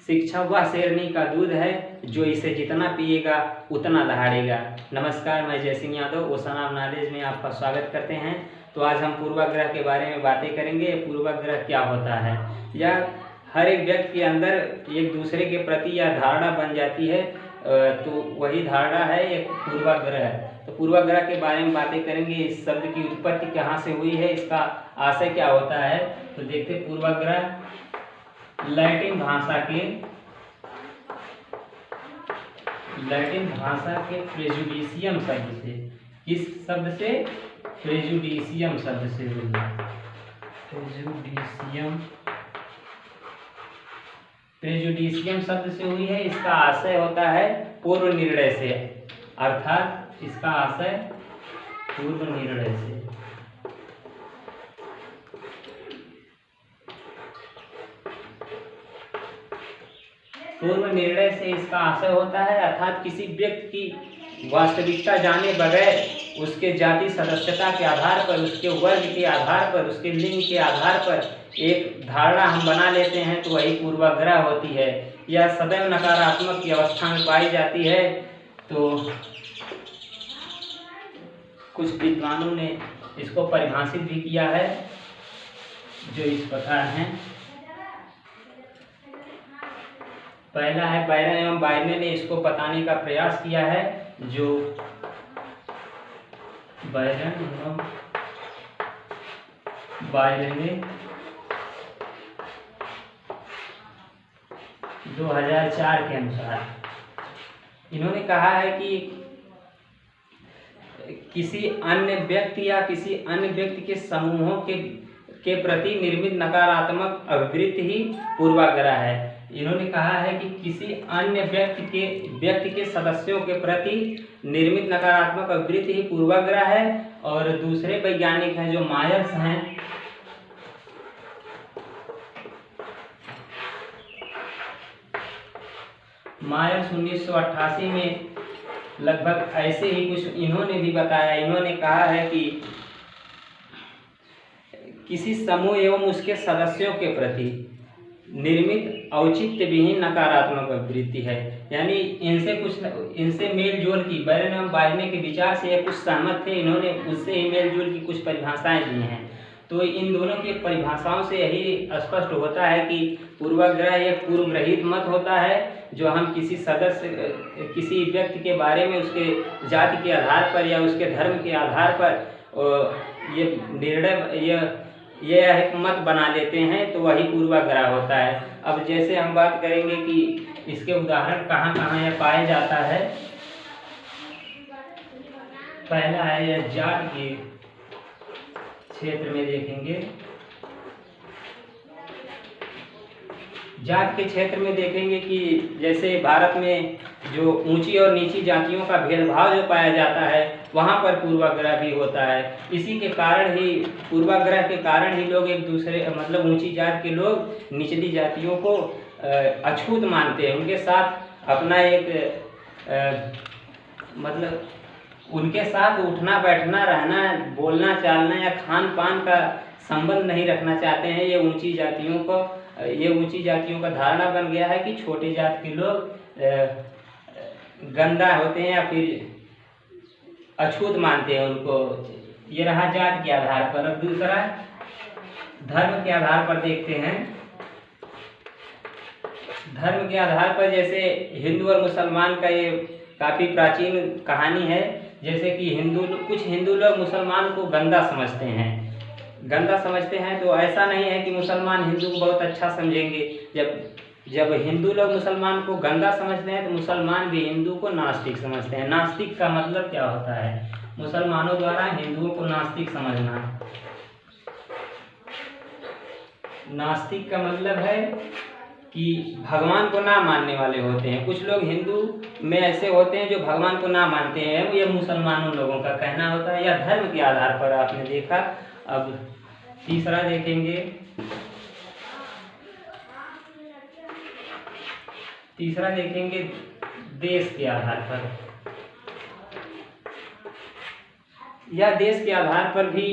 शिक्षा वह शेरनी का दूध है जो इसे जितना पिएगा उतना दहाड़ेगा। नमस्कार, मैं जय Singh Yadav ocean of knowledge में आपका स्वागत करते हैं। तो आज हम पूर्वाग्रह के बारे में बातें करेंगे। पूर्वाग्रह क्या होता है? यह हर एक व्यक्ति के अंदर एक दूसरे के प्रति यह धारणा बन जाती है, तो वही धारणा है एक पूर्वाग्रह। तो पूर्वाग्रह के बारे में बातें करेंगे। इस शब्द की उत्पत्ति कहाँ से हुई है, इसका आशय क्या होता है। तो देखते पूर्वाग्रह लैटिन भाषा के प्रेजुडिशियम शब्द से, किस शब्द से? प्रेजुडिशियम शब्द से हुई है। प्रेजुडिशियम शब्द से हुई है। इसका आशय होता है पूर्व निर्णय से, अर्थात इसका आशय पूर्व निर्णय से। पूर्व निर्णय से इसका आशय होता है, अर्थात किसी व्यक्ति की वास्तविकता जाने बगैर उसके जाति सदस्यता के आधार पर, उसके वर्ग के आधार पर, उसके लिंग के आधार पर एक धारणा हम बना लेते हैं, तो वही पूर्वाग्रह होती है। यह सदैव नकारात्मक की अवस्था में पाई जाती है। तो कुछ विद्वानों ने इसको परिभाषित भी किया है, जो इस प्रकार हैं। पहला है बैरन एवं बायरन ने इसको बताने का प्रयास किया है, जो बैरन एवं बायरन ने 2004 के अनुसार इन्होंने कहा है कि किसी अन्य व्यक्ति या किसी अन्य व्यक्ति के समूहों के प्रति निर्मित नकारात्मक अभिवृत्ति ही पूर्वाग्रह है। इन्होंने कहा है कि किसी अन्य व्यक्ति के सदस्यों के प्रति निर्मित नकारात्मक अभिवृत्ति ही पूर्वाग्रह है। और दूसरे वैज्ञानिक हैं जो मायर्स हैं, मायर्स 1988 में लगभग ऐसे ही कुछ इन्होंने भी बताया। इन्होंने कहा है कि किसी समूह एवं उसके सदस्यों के प्रति निर्मित औचित्य विहीन नकारात्मक अभिवृत्ति है। यानी इनसे मेल जोल की बैरन एवं बायरन के विचार से कुछ सहमत थे, इन्होंने उससे ही मेल जोल की कुछ परिभाषाएं दी हैं। तो इन दोनों की परिभाषाओं से यही स्पष्ट होता है कि पूर्वाग्रह एक पूर्वग्रहित मत होता है, जो हम किसी व्यक्ति के बारे में उसके जाति के आधार पर या उसके धर्म के आधार पर ये निर्णय यह एक मत बना लेते हैं, तो वही पूर्वाग्रह होता है। अब जैसे हम बात करेंगे कि इसके उदाहरण कहाँ कहाँ यह पाया जाता है। पहला है यह जाट के क्षेत्र में देखेंगे। जात के क्षेत्र में देखेंगे कि जैसे भारत में जो ऊंची और नीची जातियों का भेदभाव जो पाया जाता है, वहाँ पर पूर्वाग्रह भी होता है। इसी के कारण ही, पूर्वाग्रह के कारण ही लोग एक दूसरे, मतलब ऊंची जात के लोग निचली जातियों को अछूत मानते हैं। उनके साथ अपना एक मतलब उनके साथ उठना बैठना, रहना, बोलना चालना या खान पान का संबंध नहीं रखना चाहते हैं। ये ऊंची जातियों का धारणा बन गया है कि छोटे जात के लोग गंदा होते हैं या फिर अछूत मानते हैं उनको। ये रहा जात के आधार पर। अब दूसरा धर्म के आधार पर देखते हैं। धर्म के आधार पर जैसे हिंदू और मुसलमान का ये काफ़ी प्राचीन कहानी है। जैसे कि कुछ हिंदू लोग मुसलमान को गंदा समझते हैं, तो ऐसा नहीं है कि मुसलमान हिंदू को बहुत अच्छा समझेंगे। जब हिंदू लोग मुसलमान को गंदा समझते हैं, तो मुसलमान भी हिंदू को नास्तिक समझते हैं। नास्तिक का मतलब क्या होता है? मुसलमानों द्वारा हिंदुओं को नास्तिक समझना। नास्तिक का मतलब है कि भगवान को ना मानने वाले होते हैं। कुछ लोग हिंदू में ऐसे होते हैं जो भगवान को ना मानते हैं, ये मुसलमानों लोगों का कहना होता है, या धर्म के आधार पर आपने देखा। अब तीसरा देखेंगे। देश के आधार पर। यह देश के आधार पर भी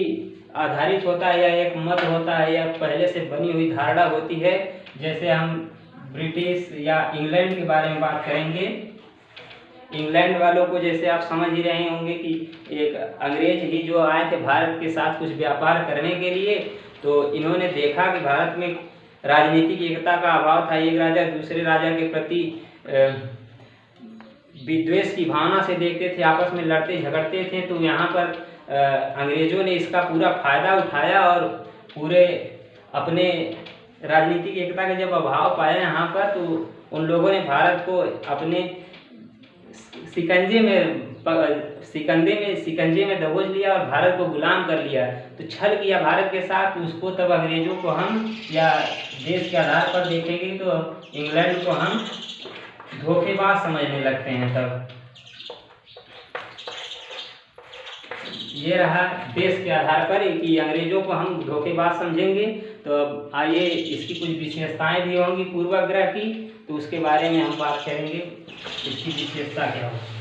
आधारित होता है, या एक मत होता है, या पहले से बनी हुई धारणा होती है। जैसे हम ब्रिटिश या इंग्लैंड के बारे में बात करेंगे। इंग्लैंड वालों को जैसे आप समझ ही रहे होंगे कि एक अंग्रेज ही जो आए थे भारत के साथ कुछ व्यापार करने के लिए, तो इन्होंने देखा कि भारत में राजनीतिक एकता का अभाव था। एक राजा दूसरे राजा के प्रति विद्वेष की भावना से देखते थे, आपस में लड़ते झगड़ते थे। तो यहाँ पर अंग्रेजों ने इसका पूरा फायदा उठाया और पूरे अपने राजनीतिक एकता का जब अभाव पाया यहाँ पर, तो उन लोगों ने भारत को अपने शिकंजे में दबोच लिया और भारत को गुलाम कर लिया। तो छल किया भारत के साथ, तो उसको तब अंग्रेजों को हम या देश के आधार पर देखेंगे तो इंग्लैंड को हम धोखेबाज समझने लगते हैं। तब ये रहा देश के आधार पर कि अंग्रेजों को हम धोखेबाज समझेंगे। तो अब आइए इसकी कुछ विशेषताएं भी होंगी पूर्वाग्रह की, तो उसके बारे में हम बात करेंगे इसकी विशेषता क्या होगी।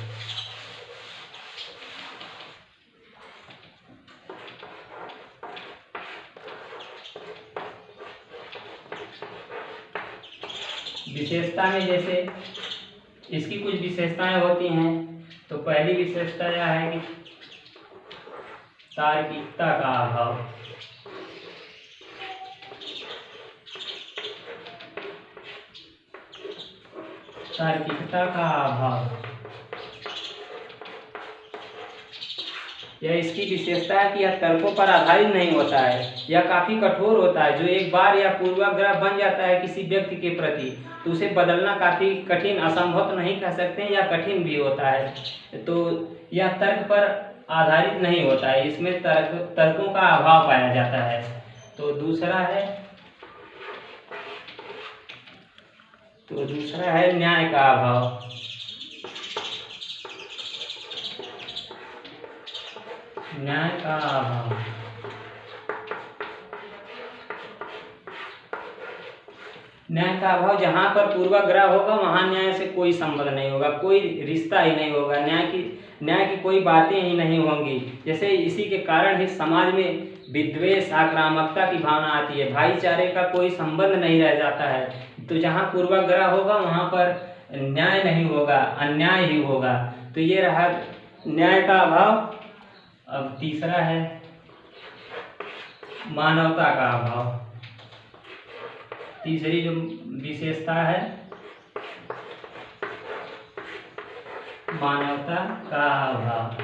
विशेषता में जैसे इसकी कुछ विशेषताएं होती हैं, तो पहली विशेषता यह है कि तार्किकता का अभाव। तार्किकता का अभाव यह इसकी विशेषता है कि यह तर्कों पर आधारित नहीं होता है, यह काफी कठोर होता है। जो एक बार यह पूर्वाग्रह बन जाता है किसी व्यक्ति के प्रति, तो उसे बदलना काफी कठिन, असंभव तो नहीं कह सकते हैं, या कठिन भी होता है। तो यह तर्क पर आधारित नहीं होता है, इसमें तर्कों का अभाव पाया जाता है। तो दूसरा है न्याय का अभाव। न्याय का अभाव जहाँ पर पूर्वाग्रह होगा वहाँ न्याय से कोई संबंध नहीं होगा, कोई रिश्ता ही नहीं होगा, न्याय की कोई बातें ही नहीं होंगी। जैसे इसी के नहीं समाज में विद्वेष, आक्रामकता की भावना आती है, भाईचारे का कोई संबंध नहीं रह जाता है। तो जहाँ पूर्वाग्रह होगा वहाँ पर न्याय नहीं होगा, अन्याय ही होगा। तो ये रहा न्याय का अभाव। अब तीसरा है मानवता का अभाव। तीसरी जो विशेषता है मानवता का अभाव।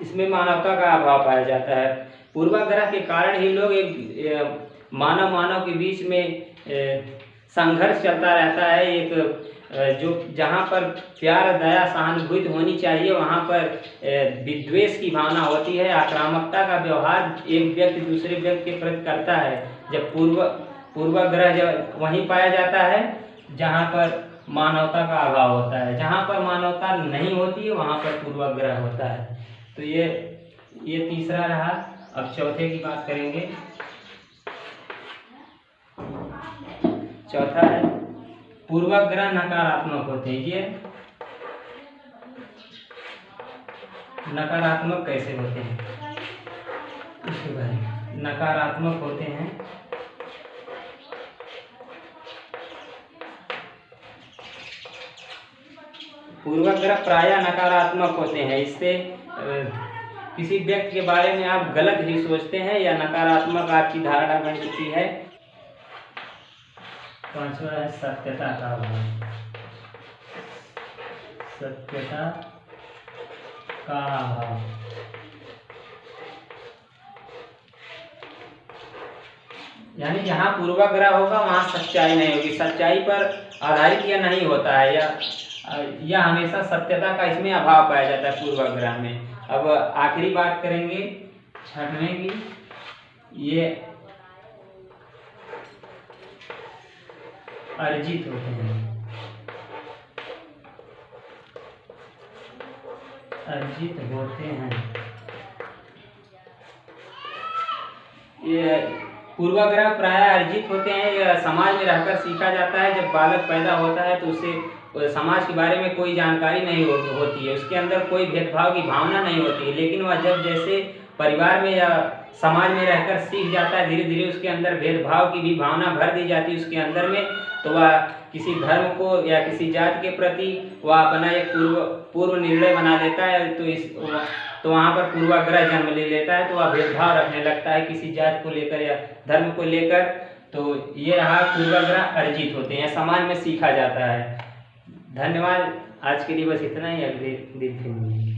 इसमें मानवता का अभाव पाया जाता है। पूर्वाग्रह के कारण ही लोग एक मानव के बीच में संघर्ष चलता रहता है। एक जो जहाँ पर प्यार, दया, सहानुभूति होनी चाहिए वहाँ पर विद्वेष की भावना होती है, आक्रामकता का व्यवहार एक व्यक्ति दूसरे व्यक्ति के प्रति करता है। जब पूर्वाग्रह जब वहीं पाया जाता है जहाँ पर मानवता का अभाव होता है। जहाँ पर मानवता नहीं होती है वहाँ पर पूर्वाग्रह होता है। तो ये तीसरा रहा। अब चौथे की बात करेंगे। चौथा है पूर्वाग्रह नकारात्मक होते हैं। ये नकारात्मक कैसे होते हैं इसके बारे में। नकारात्मक होते हैं पूर्वाग्रह प्रायः नकारात्मक होते हैं। इससे किसी व्यक्ति के बारे में आप गलत ही सोचते हैं या नकारात्मक आपकी धारणा बन चुकी है। पांचवा है सत्यता का अभाव। सत्यता का अभाव यानी जहाँ पूर्वाग्रह होगा वहाँ सच्चाई नहीं होगी, सच्चाई पर आधारित यह नहीं होता है, यह हमेशा सत्यता का इसमें अभाव पाया जाता है पूर्वाग्रह में। अब आखिरी बात करेंगे छठवें की। ये अर्जित होते हैं। अर्जित होते हैं। ये पूर्वाग्रह प्रायः अर्जित होते हैं। यह समाज में रहकर सीखा जाता है। जब बालक पैदा होता है तो उसे समाज के बारे में कोई जानकारी नहीं होती है, उसके अंदर कोई भेदभाव की भावना नहीं होती है। लेकिन वह जब जैसे परिवार में या समाज में रहकर सीख जाता है, धीरे धीरे उसके अंदर भेदभाव की भी भावना भर दी जाती है उसके अंदर में, तो वह किसी धर्म को या किसी जाति के प्रति वह अपना एक पूर्व निर्णय बना लेता है। तो वहाँ पर पूर्वाग्रह जन्म ले लेता है, तो वह भेदभाव रखने लगता है किसी जाति को लेकर या धर्म को लेकर। तो ये रहा पूर्वाग्रह अर्जित होते हैं, समाज में सीखा जाता है। धन्यवाद। आज के लिए बस इतना ही, अगले दिन फिर मिलेंगे।